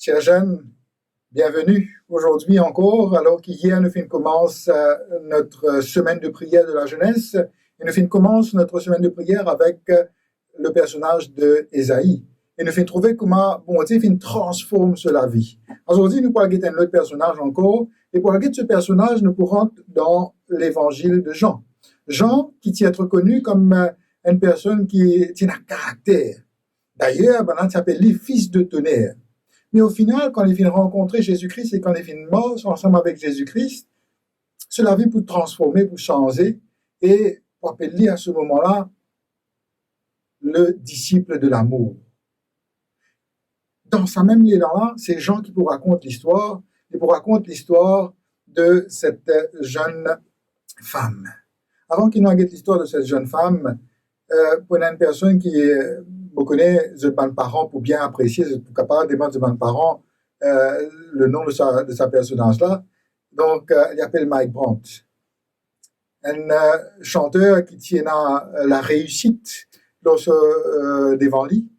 Chers jeunes, bienvenue aujourd'hui encore, alors qu'hier nous commence notre semaine de prière de la jeunesse, et nous commence notre semaine de prière avec le personnage de Ésaïe. Et nous trouver comment bon Dieu transforme la vie. Aujourd'hui, nous pourrons guetter un autre personnage encore, et pour guetter ce personnage, nous pourrons dans l'évangile de Jean. Jean, qui tient être connu comme une personne qui tient un caractère. D'ailleurs, il s'appelle les fils de tonnerre. Mais au final, quand il vient rencontrer Jésus-Christ et quand il vient mort ensemble avec Jésus-Christ, cela vient pour transformer, pour changer, et pour appeler à ce moment-là le disciple de l'amour. Dans sa même ligne-là, c'est Jean qui vous raconte l'histoire, et vous raconte l'histoire de cette jeune femme. Avant qu'il nous raconte l'histoire de cette jeune femme, pour une personne qui vous connaît de mes parents pour bien apprécier, pour capable de demander de mes parents le nom de sa personnage-là. Donc, il appelle Mike Brandt. Un chanteur qui tient la réussite devant lui.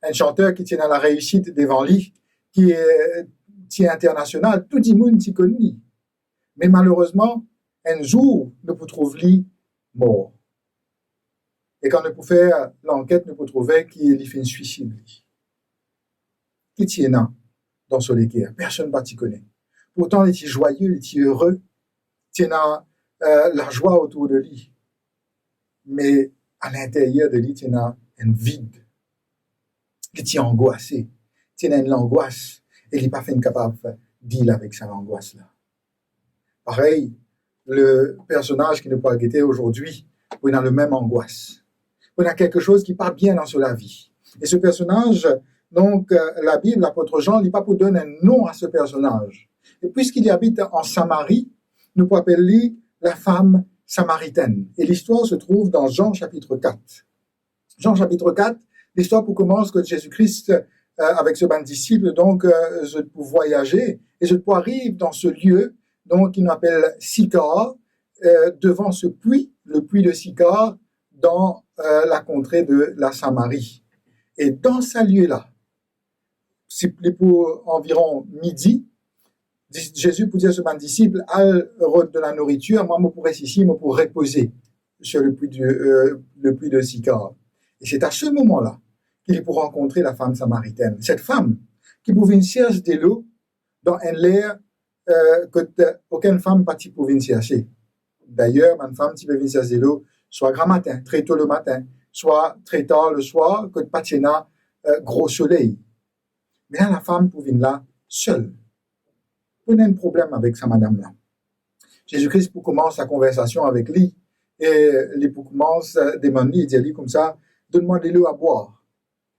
Un chanteur qui tient la réussite devant lui, qui est international. Tout le monde s'y connaît. Mais malheureusement, un jour, nous pouvons trouver mort. Et quand nous pouvons faire l'enquête, nous pouvons trouver qu'il fait un suicide. Qui tient là, dans son équerre? Personne ne t'y connaît. Pourtant, il est joyeux, il est heureux. Il tient la joie autour de lui. Mais à l'intérieur de lui, il y a un vide. Il est angoissé. Il y a une angoisse. Et il n'est pas fait capable de deal avec cette angoisse-là. Pareil, le personnage qui nous peut guetter aujourd'hui, il a le même angoisse. Il a quelque chose qui part bien dans sa vie. Et ce personnage, donc, la Bible, l'apôtre Jean, il n'est pas pour donner un nom à ce personnage. Et puisqu'il habite en Samarie, nous pouvons appeler la femme samaritaine. Et l'histoire se trouve dans Jean chapitre 4. Jean chapitre 4, l'histoire commence que Jésus-Christ, avec ce banc de disciples, donc, je peux voyager, et je peux arriver dans ce lieu, donc, il m'appelle Sychar, devant ce puits, le puits de Sychar, dans la contrée de la Samarie. Et dans ce lieu-là, c'est pour environ midi, Jésus pour dire à ce disciple, al de la nourriture, moi, je pourrais ici, je pourrais reposer sur le puits de Sychar. Et c'est à ce moment-là qu'il est pour rencontrer la femme samaritaine. Cette femme qui pouvait chercher de l'eau dans un l'air qu'aucune femme ne pouvait chercher. D'ailleurs, une femme qui peut chercher de l'eau, soit grand matin, très tôt le matin, soit très tard le soir, que pas gros soleil. Mais là, la femme pouvait là seule. Il y a un problème avec sa madame-là. Jésus-Christ commence sa conversation avec lui et il commence à demander, il dit comme ça, donne-moi de l'eau à boire.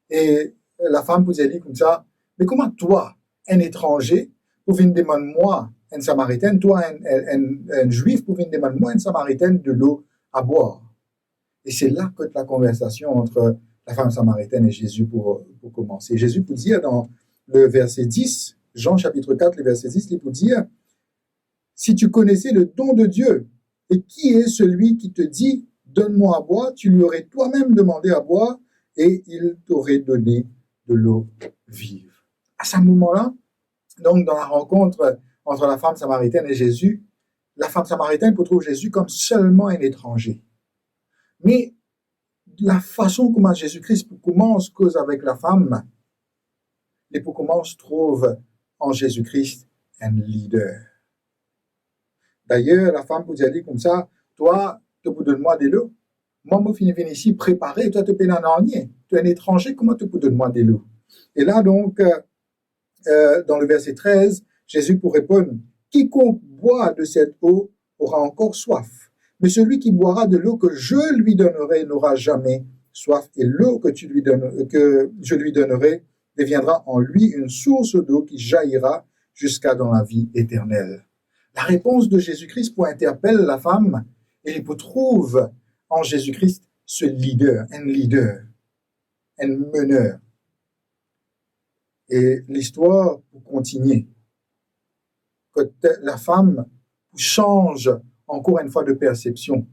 Et la femme peut dire comme ça, mais comment toi, un étranger, pouvez me demander moi, un samaritaine, toi, un juif, pouvez me demander moi, un samaritaine, de l'eau à boire. Et c'est là que la conversation entre la femme samaritaine et Jésus pour commencer. Jésus peut dire dans le verset 10, Jean chapitre 4, le verset 10, il peut dire, si tu connaissais le don de Dieu, et qui est celui qui te dit, donne-moi à boire, tu lui aurais toi-même demandé à boire, et il t'aurait donné de l'eau vive. À ce moment-là, donc dans la rencontre entre la femme samaritaine et Jésus, la femme samaritaine peut trouver Jésus comme seulement un étranger. Mais la façon comment Jésus-Christ commence cause avec la femme, et pour commence trouve en Jésus-Christ un leader. D'ailleurs, la femme peut dire comme ça, toi, tu peux donner-moi de l'eau. Moi, je viens ici préparer, toi, tu peux n'en rien. Tu es un étranger, comment tu peux donner-moi de l'eau? Et là, donc, dans le verset 13, Jésus pour répondre, quiconque boit de cette eau aura encore soif. Mais celui qui boira de l'eau que je lui donnerai n'aura jamais soif. Et l'eau que je lui donnerai deviendra en lui une source d'eau qui jaillira jusqu'à dans la vie éternelle. La réponse de Jésus-Christ pour interpeller la femme, et il trouve en Jésus-Christ ce leader, un meneur. Et l'histoire pour continuer. Que la femme change encore une fois de perception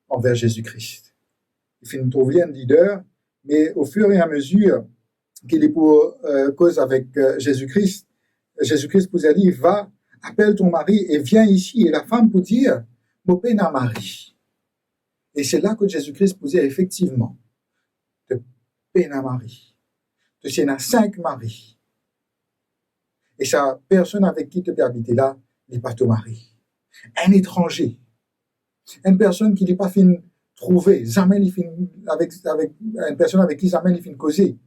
envers Jésus-Christ. Il fait nous trouver un leader, mais au fur et à mesure qu'il est pour cause avec Jésus-Christ. Jésus-Christ vous a dit, va, appelle ton mari et viens ici. Et la femme pour dire, mon père n'a mari. Et c'est là que Jésus-Christ vous dit effectivement, te père n'a mari. Tu as 5 maris. Et sa personne avec qui tu peux habiter là, n'est pas ton mari. Un étranger. Une personne qui n'est pas fin trouver. Jamais il fin avec une personne avec qui jamais il fin causer.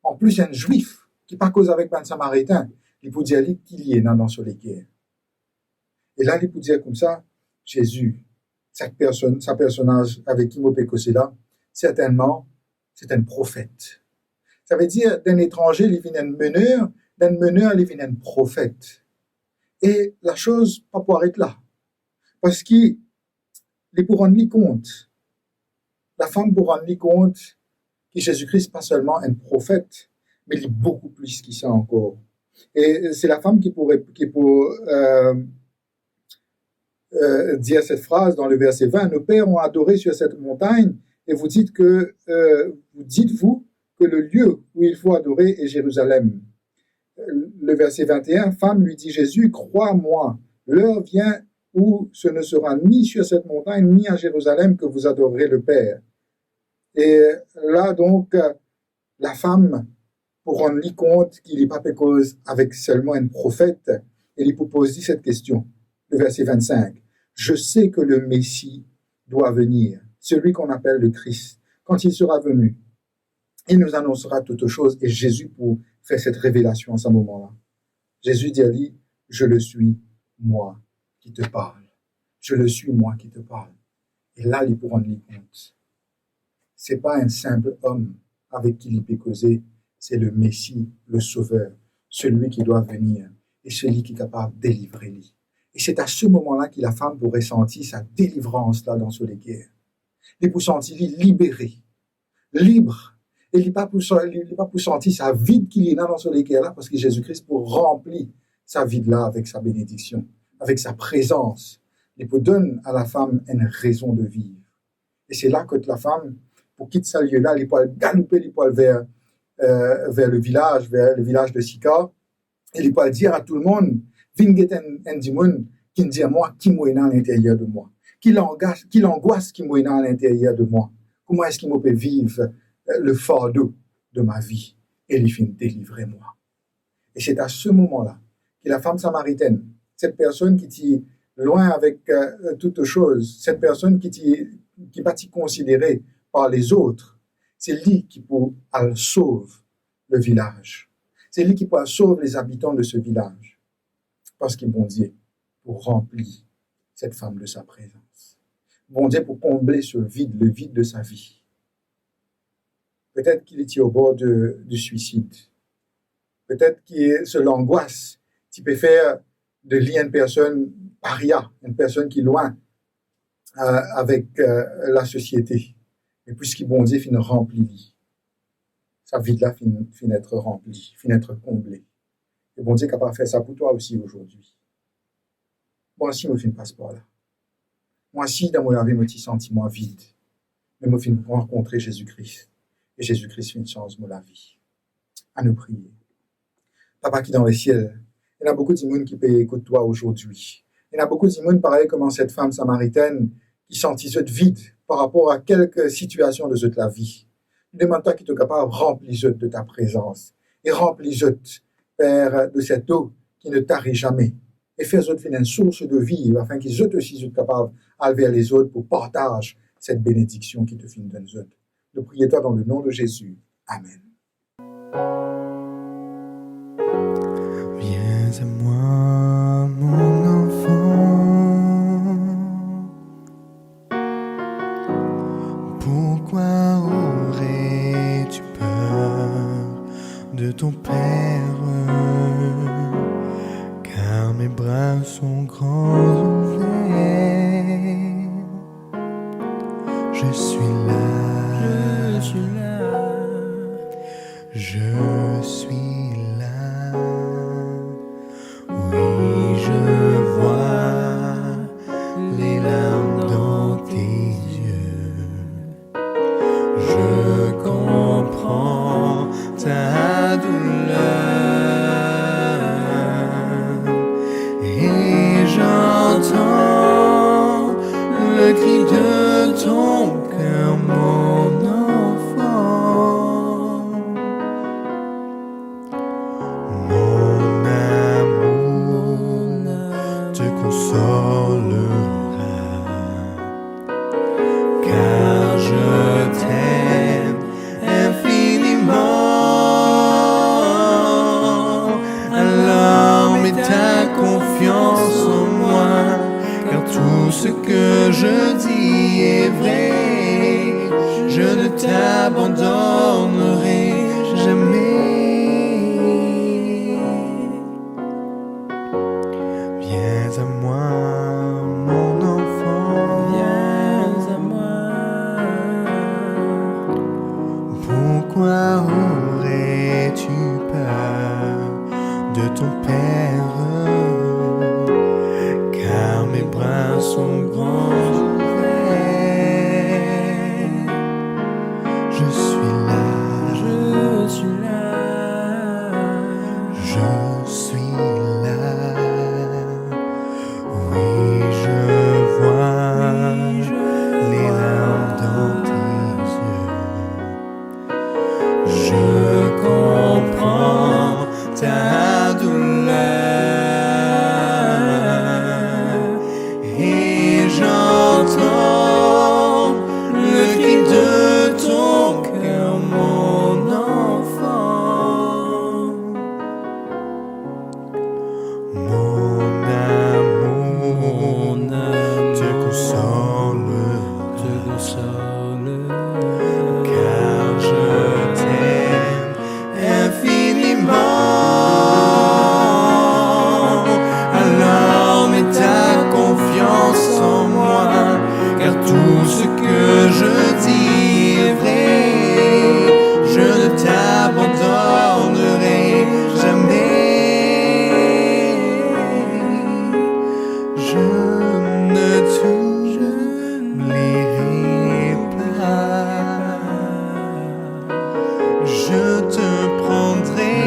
En plus, un juif qui pas cause avec un samaritain. Il peut dire qu'il y est dans sur les guerres. Et là, il peut dire comme ça, Jésus, sa personnage avec qui il peut causer là, certainement, c'est un prophète. Ça veut dire, d'un étranger, il vient un meneur, d'un meneur, il vient un prophète. Et la chose, pas pour arrêter là. Parce qu'il est pour rendre compte. La femme pour rendre compte que Jésus-Christ n'est pas seulement un prophète, mais il est beaucoup plus que ça encore. Et c'est la femme qui pourrait dire cette phrase dans le verset 20, nos pères ont adoré sur cette montagne, et vous dites vous que le lieu où il faut adorer est Jérusalem. Le verset 21, femme, lui dit Jésus, crois-moi, l'heure vient où ce ne sera ni sur cette montagne, ni à Jérusalem que vous adorerez le Père. Et là, donc, la femme, pour rendre compte qu'il n'est pas cause avec seulement un prophète, elle lui pose cette question, le verset 25. Je sais que le Messie doit venir, celui qu'on appelle le Christ. Quand il sera venu, il nous annoncera toutes choses. Et Jésus, pour faire cette révélation à ce moment-là, Jésus dit à lui, je le suis, moi qui te parle. Je le suis, moi qui te parle. Et là, il pourra rendre compte. Ce n'est pas un simple homme avec qui il peut causer, c'est le Messie, le Sauveur, celui qui doit venir et celui qui est capable de délivrer lui. Et c'est à ce moment-là que la femme pourrait sentir sa délivrance là dans sur les guerres. Il peut sentir libéré, libre. Et il n'est pas pour sentir sa vide qu'il est dans sur les guerres là, parce que Jésus-Christ pour remplir sa vide là avec sa bénédiction, avec sa présence. Il peut donner à la femme une raison de vivre. Et c'est là que la femme, pour quitter ce lieu-là, elle peut galoper, elle peut vers le village de Sychar, et il peut dire à tout le monde, vinget un dimon qui me dit à moi, qui m'a à l'intérieur de moi, qui l'angoisse qui m'a à l'intérieur de moi. Comment est-ce qu'il me peut vivre le fardeau de ma vie? Et il finit délivrer moi. Et c'est à ce moment-là que la femme samaritaine, cette personne qui est loin avec toute chose, cette personne qui n'est pas considérée par les autres, c'est lui qui peut sauver le village. C'est lui qui peut sauver les habitants de ce village. Parce qu'il bon Dieu pour remplir cette femme de sa présence. Bon Dieu pour combler ce vide, le vide de sa vie. Peut-être qu'il était au bord du suicide. Peut-être que c'est l'angoisse qui peut faire de lui une personne paria, une personne qui est loin avec la société. Et puisqu'il bon Dieu finit rempli, sa vie-là finit être remplie, finit être comblée. Et bon Dieu est capable de faire ça pour toi aussi aujourd'hui. Moi aussi, je ne passe pas là. Moi aussi, dans mon vie, je me sens vide. Mais je finis rencontrer Jésus-Christ. Et Jésus-Christ fait une chance de la vie. À nous prier. Papa qui est dans les ciels, il y a beaucoup de monde qui peut écouter toi aujourd'hui. Il y a beaucoup de monde, pareil comme cette femme samaritaine, qui sentit ce vide par rapport à quelques situations de la vie. Demande-toi qui est capable de remplir de ta présence. Et remplis Père, de cette eau qui ne tarit jamais. Et fais une source de vie, afin qu'ils soient aussi capables d'aller vers les autres pour partager cette bénédiction qui te finit dans les autres. Nous prions toi dans le nom de Jésus. Amen. Viens à moi, mon enfant. Pourquoi aurais-tu peur de ton Père? Car mes bras sont grands ouverts. Je suis là, je suis là. Oui, je vois les larmes dans tes yeux. Je comprends ta cri de ton cœur, mon enfant. Mon amour te consolera, car je t'aime infiniment. Alors mets ta confiance en moi, car tout ce que je dis est vrai. Je ne t'abandonnerai jamais. Viens à moi, mon enfant. Viens à moi. Pourquoi aurais-tu peur de ton père? Car mes bras sont grands ouverts. Je suis là, Je suis là. je suis là. Oui, je vois les larmes dans tes yeux. Je comprends ta douleur et j'entends le cri de ton cœur, mon enfant. Mon amour te console, car je t'aime infiniment. Alors mets ta confiance en moi, car tout ce que je dis est vrai. Je ne t'abandonnerai jamais. Je ne t'oublierai pas. Je te prendrai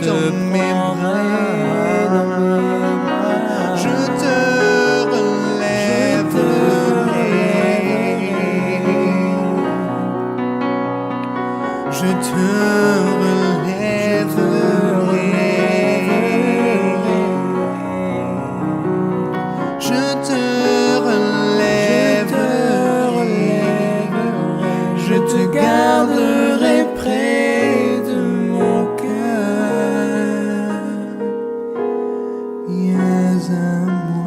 dans mes bras. Je te relèverai. Je te relèverai. Je te relèverai. Je te garderai près de mon cœur. Viens à moi.